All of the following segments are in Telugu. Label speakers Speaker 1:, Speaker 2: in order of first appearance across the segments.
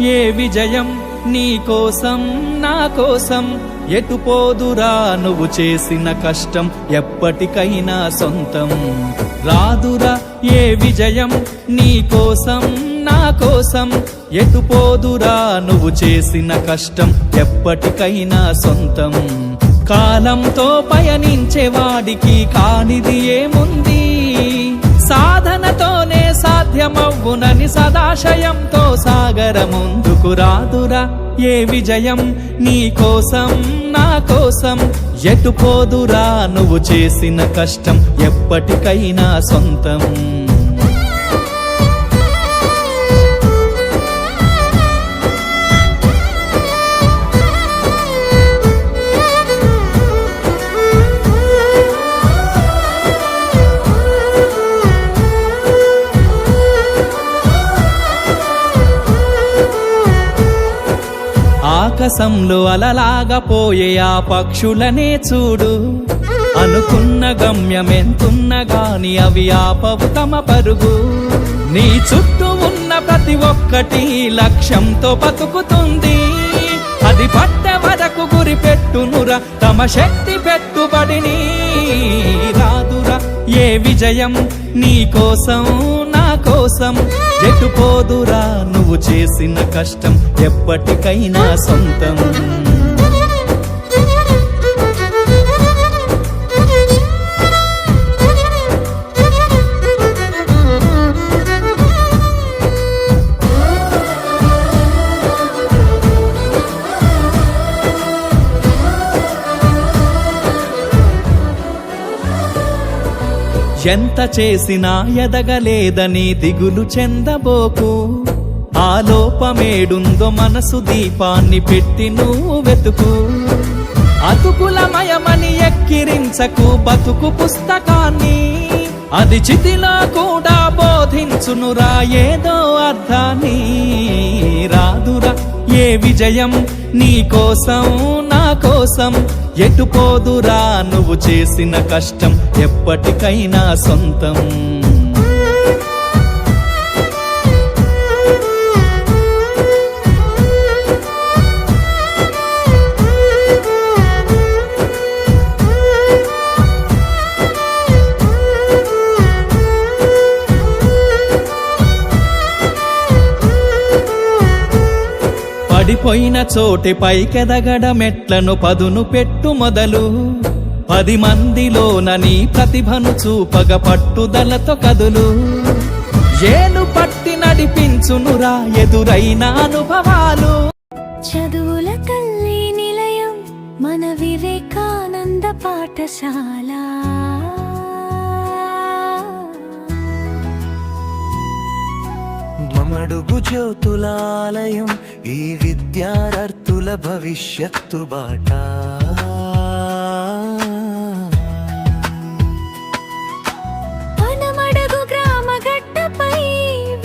Speaker 1: ఏ విజయం నీ కోసం నా కోసం ఎటు పోదురా నువ్వు చేసిన కష్టం ఎప్పటికైనా సొంతం రాదురా ఏ విజయం నీ కోసం నా కోసం ఎటు పోదురా నువ్వు చేసిన కష్టం ఎప్పటికైనా సొంతం కాలంతో పయనించేవాడికి కానిది ఏముంది సాధనతోనే సాధ్యమవ్వునని సదాశయంతో సాగర ముందుకు రాదురా ఏ విజయం నీ కోసం నా కోసం ఎటు పోదురా నువ్వు చేసిన కష్టం ఎప్పటికైనా సొంతం ఆకాశంలో అలలాగా పోయే ఆ పక్షులనే చూడు అనుకున్న గమ్యమెంతున్న గాని అవి ఆపవు తమ పరుగు నీ చుట్టూ ఉన్న ప్రతి ఒక్కటి లక్ష్యంతో బతుకుతుంది అది పట్టే వరకు గురి పెట్టునురా తమ శక్తి పెట్టుబడిని రాదురా ఏ విజయం నీ కోసం నా కోసం ఎటు పోదురా నువ్వు చేసిన కష్టం ఎప్పటికైనా సొంతం ఎంత చేసినా ఎదగలేదని దిగులు చెందబోకు ఆ లోపమేడుందో మనసు దీపాన్ని పెట్టి నువ్వు వెతుకు అతుకులమయమని ఎక్కిరించకు బతుకు పుస్తకాన్ని అది చితిలో కూడా బోధించునురా ఏదో అర్థాన్ని రాదురా ఏ విజయం నీ కోసం నా కోసం ఎటు పోదురా నువ్వు చేసిన కష్టం ఎప్పటికైనా సొంతం పడిపోయిన చోటి పైకెదగడ మెట్లను పదును పెట్టు మొదలు 10 మందిలోన నీ ప్రతిభను చూపగ పట్టుదలతో కదులు ఏలు పట్టి నడిపించునురా ఎదురైన అనుభవాలు
Speaker 2: చదువుల తల్లి నిలయం మన వివేకానంద పాఠశాల
Speaker 3: మమడుగు జ్యోతులాలయం ఈ విద్యార్థుల భవిష్యత్తు బాట
Speaker 2: మనమడుగు గ్రామ గడ్డపై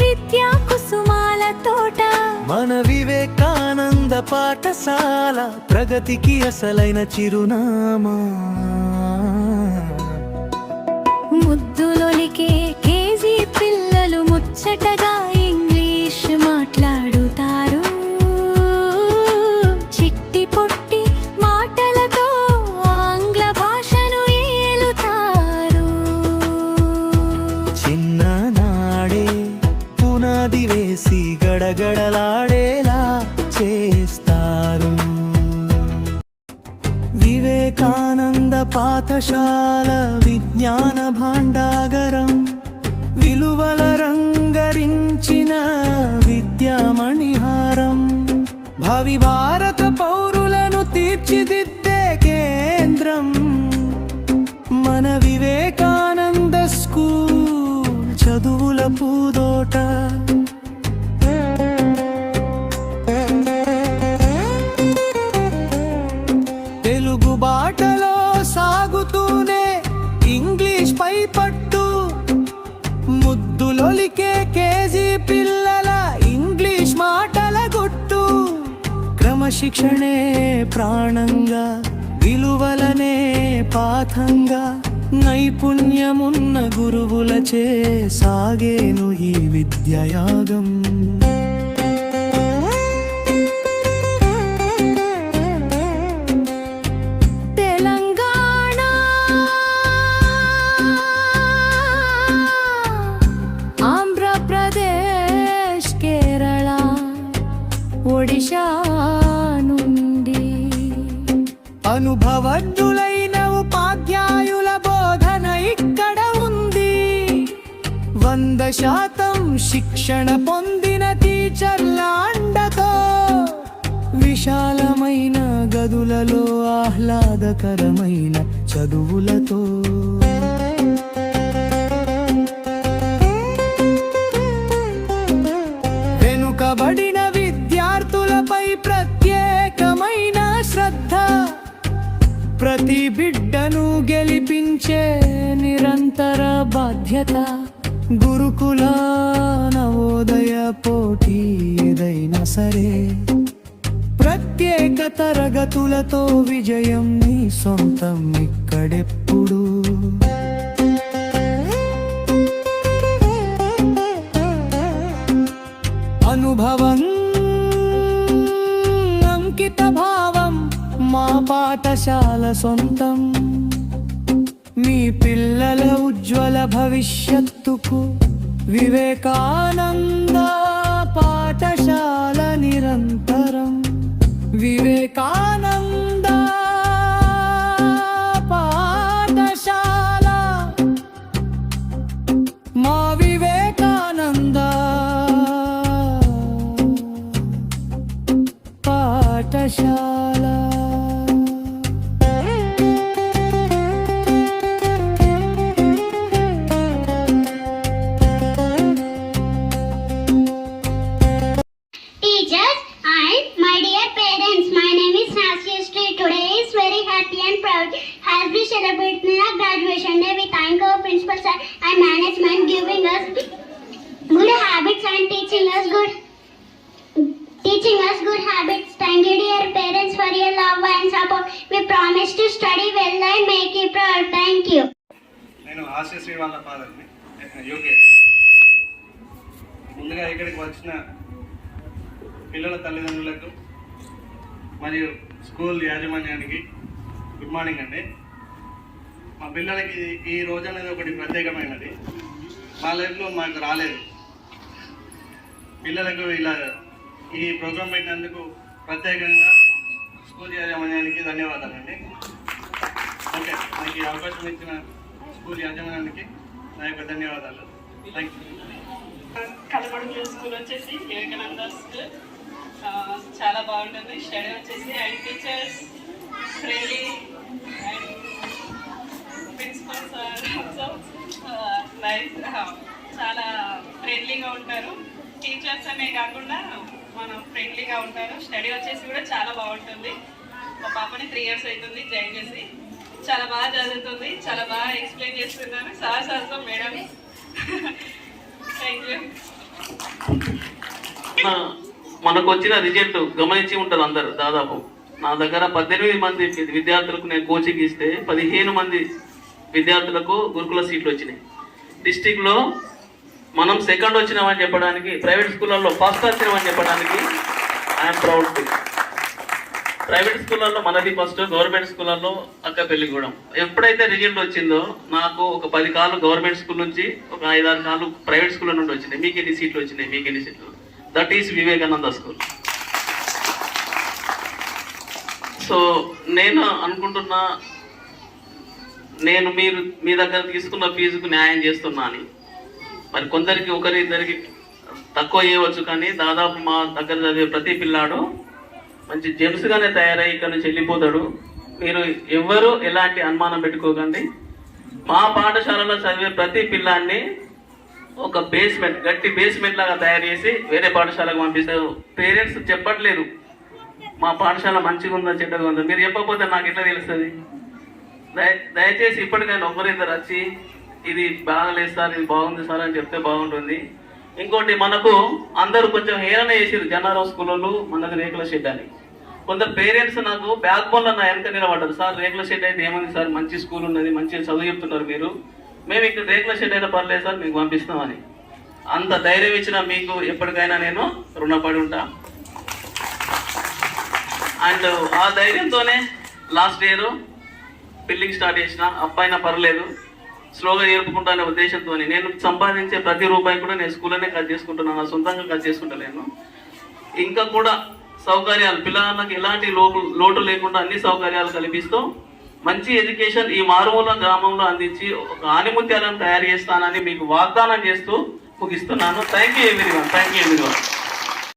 Speaker 2: విద్యా కుసుమాల తోట
Speaker 3: మన వివేకానంద పాఠశాల ప్రగతికి అసలైన చిరునామా
Speaker 2: ముద్దులొలికే కేజీ పిల్లలు ముచ్చటగా ఇంగ్లీష్ మాట్లాడుతారు చిట్టి పొట్టి మాటలతో ఆంగ్ల భాషను ఏలుతారు
Speaker 3: చిన్ననాడే పునాది వేసి గడగడలాడేలా చేస్తారు వివేకానంద పాఠశాల విజ్ఞాన భాండాగరం విలువల రంగరించిన విద్యామణిహారం భావి భారత పౌరులను తీర్చిదిద్దే కేంద్రం మన వివేకానంద స్కూల్ చదువుల పూదోట తెలుగు బాటలో సాగుతూనే ఇంగ్లీష్ పై పట్టు ముద్దులొలికే కేజీ పిల్లల ఇంగ్లీష్ మాటల గుట్టు క్రమశిక్షణే ప్రాణంగా విలువలనే పాఠంగా నైపుణ్యమున్న గురువులచే సాగేను ఈ విద్యాయాగం అనుభవజ్ఞులైన ఉపాధ్యాయుల బోధన ఇక్కడ ఉంది. 100% శిక్షణ పొందిన టీచర్ల అండతో విశాలమైన గదులలో ఆహ్లాదకరమైన చదువులతో వెనుకబడిన విద్యార్థులపై ప్రత్యేకమైన శ్రద్ధ, ప్రతి బిడ్డను గెలిపించే నిరంతర బాధ్యత. గురుకుల నవోదయ పోటీ ఏదైనా సరే ప్రత్యేక తరగతులతో విజయం నీ సొంతం ఇక్కడెప్పుడు. అనుభవం, అంకిత భావం మా పాఠశాల సొంతం. మీ పిల్లల ఉజ్వల భవిష్యత్తుకు వివేకానంద పాఠశాల నిరంతరం. వివేకానంద పాఠశాల, మా వివేకానంద పాఠశాల.
Speaker 4: Teachers and my dear parents, my name is Nasya Sri. Today is very happy and proud as we celebrate our graduation day. We thank our principal sir and management giving us good habits and teaching us good habits. Thank you dear parents for your love and support. We promise to study well and make you proud. Thank you.
Speaker 5: నేను ఆశీశ్రీ వాళ్ళ ఫాదర్ని యూకే. ముందుగా ఇక్కడికి వచ్చిన పిల్లల తల్లిదండ్రులకు మరియు స్కూల్ యాజమాన్యానికి గుడ్ మార్నింగ్ అండి. మా పిల్లలకి ఈ రోజు అనేది ఒకటి ప్రత్యేకమైనది. మా లైఫ్లో మాకు రాలేదు. పిల్లలకు ఇలా ఈ ప్రోగ్రాం పెట్టినందుకు ప్రత్యేకంగా స్కూల్ యాజమాన్యానికి ధన్యవాదాలండి. ఓకే, నాకు ఈ అవకాశం ఇచ్చిన స్కూల్ యాజమాన్యానికి నా యొక్క ధన్యవాదాలు. Thank you.
Speaker 6: కలబడుగుల స్కూల్ వచ్చేసి వివేకానంద స్కూల్ చాలా బాగుంటుంది. స్టడీ వచ్చేసి and teachers friendly and principal sir nice, చాలా ఫ్రెండ్లీగా ఉంటారు. టీచర్స్ అనే కాకుండా మనం ఫ్రెండ్లీగా ఉంటారు. స్టడీ వచ్చేసి కూడా చాలా బాగుంటుంది. మా పాపని 3 years అవుతుంది జాయిన్ చేసి. చాలా బాగా చదువుతుంది, చాలా బాగా ఎక్స్ప్లెయిన్ చేస్తున్నారు సార్తో మేడం. Thank you.
Speaker 7: మనకు వచ్చిన రిజల్ట్ గమనించి ఉంటారు అందరు. దాదాపు నా దగ్గర 18 మంది విద్యార్థులకు నేను కోచింగ్ ఇస్తే 15 మంది విద్యార్థులకు గురుకుల సీట్లు వచ్చినాయి. డిస్టిక్లో మనం సెకండ్ వచ్చినామని చెప్పడానికి, ప్రైవేట్ స్కూళ్ళల్లో ఫస్ట్ వచ్చినామని చెప్పడానికి ఐఎమ్ ప్రౌడ్ టు. ప్రైవేట్ స్కూళ్ళల్లో మనది ఫస్ట్, గవర్నమెంట్ స్కూళ్ళల్లో అక్క పెళ్లిగూడెం. ఎప్పుడైతే రిజల్ట్ వచ్చిందో నాకు ఒక 10 కాళ్ళు గవర్నమెంట్ స్కూల్ నుంచి, ఒక 5-6 కాళ్ళు ప్రైవేట్ స్కూళ్ళ నుండి వచ్చినాయి. మీకు ఎన్ని సీట్లు వచ్చినాయి, మీకు ఎన్ని సీట్లు? That is Vivekananda school. So నేను అనుకుంటున్నా, నేను మీ దగ్గర తీసుకున్న ఫీజుకు న్యాయం చేస్తున్నా అని. మరి కొందరికి ఒకరిద్దరికి తక్కువ చేయవచ్చు, కానీ దాదాపు మా దగ్గర చదివే ప్రతి పిల్లాడు మంచి జెమ్స్గానే తయారై ఇక్కడ నుంచి వెళ్ళిపోతాడు. మీరు ఎవ్వరూ ఎలాంటి అనుమానం పెట్టుకోకండి. మా పాఠశాలలో చదివే ప్రతి పిల్లాన్ని ఒక బేస్మెంట్, గట్టి బేస్మెంట్ లాగా తయారు చేసి వేరే పాఠశాలకు పంపిస్తారు. పేరెంట్స్ చెప్పట్లేదు మా పాఠశాల మంచిగా ఉందా చెడ్డగా ఉందా. మీరు చెప్పకపోతే నాకు ఎట్లా తెలుస్తుంది? దయచేసి ఇప్పటికైనా ఒకరిద్దరు వచ్చి ఇది బాగలేదు సార్, ఇది బాగుంది సార్ అని చెప్తే బాగుంటుంది. ఇంకోటి, మనకు అందరూ కొంచెం హేళన చేసారు జన్నారావు స్కూల్లో మనకు రేకుల షెడ్ అని. కొందరు పేరెంట్స్ నాకు బ్యాక్ బోన్లో నా వెనక నిలబడ్డారు. సార్ రేకుల షెడ్ అయితే ఏముంది సార్, మంచి స్కూల్ ఉన్నది, మంచిగా చదువు చెప్తున్నారు మీరు, మేము ఇక్కడ రేకుల షెడ్ అయినా పర్లేదు సార్ మీకు పంపిస్తామని. అంత ధైర్యం ఇచ్చిన మీకు ఎప్పటికైనా నేను రుణపడి ఉంటా. అండ్ ఆ ధైర్యంతోనే లాస్ట్ ఇయర్ బిల్డింగ్ స్టార్ట్ చేసిన. అబ్బాయినా పర్లేదు, స్లోగా నేర్పుకుంటానే ఉద్దేశంతో నేను సంపాదించే ప్రతి రూపాయి కూడా నేను స్కూల్లోనే ఖర్చు చేసుకుంటున్నాను, నా సొంతంగా ఖర్చు చేసుకుంటలేను. ఇంకా కూడా సౌకర్యాలు పిల్లలకు ఎలాంటి లోటు లేకుండా అన్ని సౌకర్యాలు కల్పిస్తూ మంచి ఎడ్యుకేషన్ ఈ మారుమూల గ్రామంలో అందించి ఒక ఆనిముత్యాలను తయారు చేస్తానని మీకు వాగ్దానం చేస్తూ ముగిస్తున్నాను. Thank you everyone.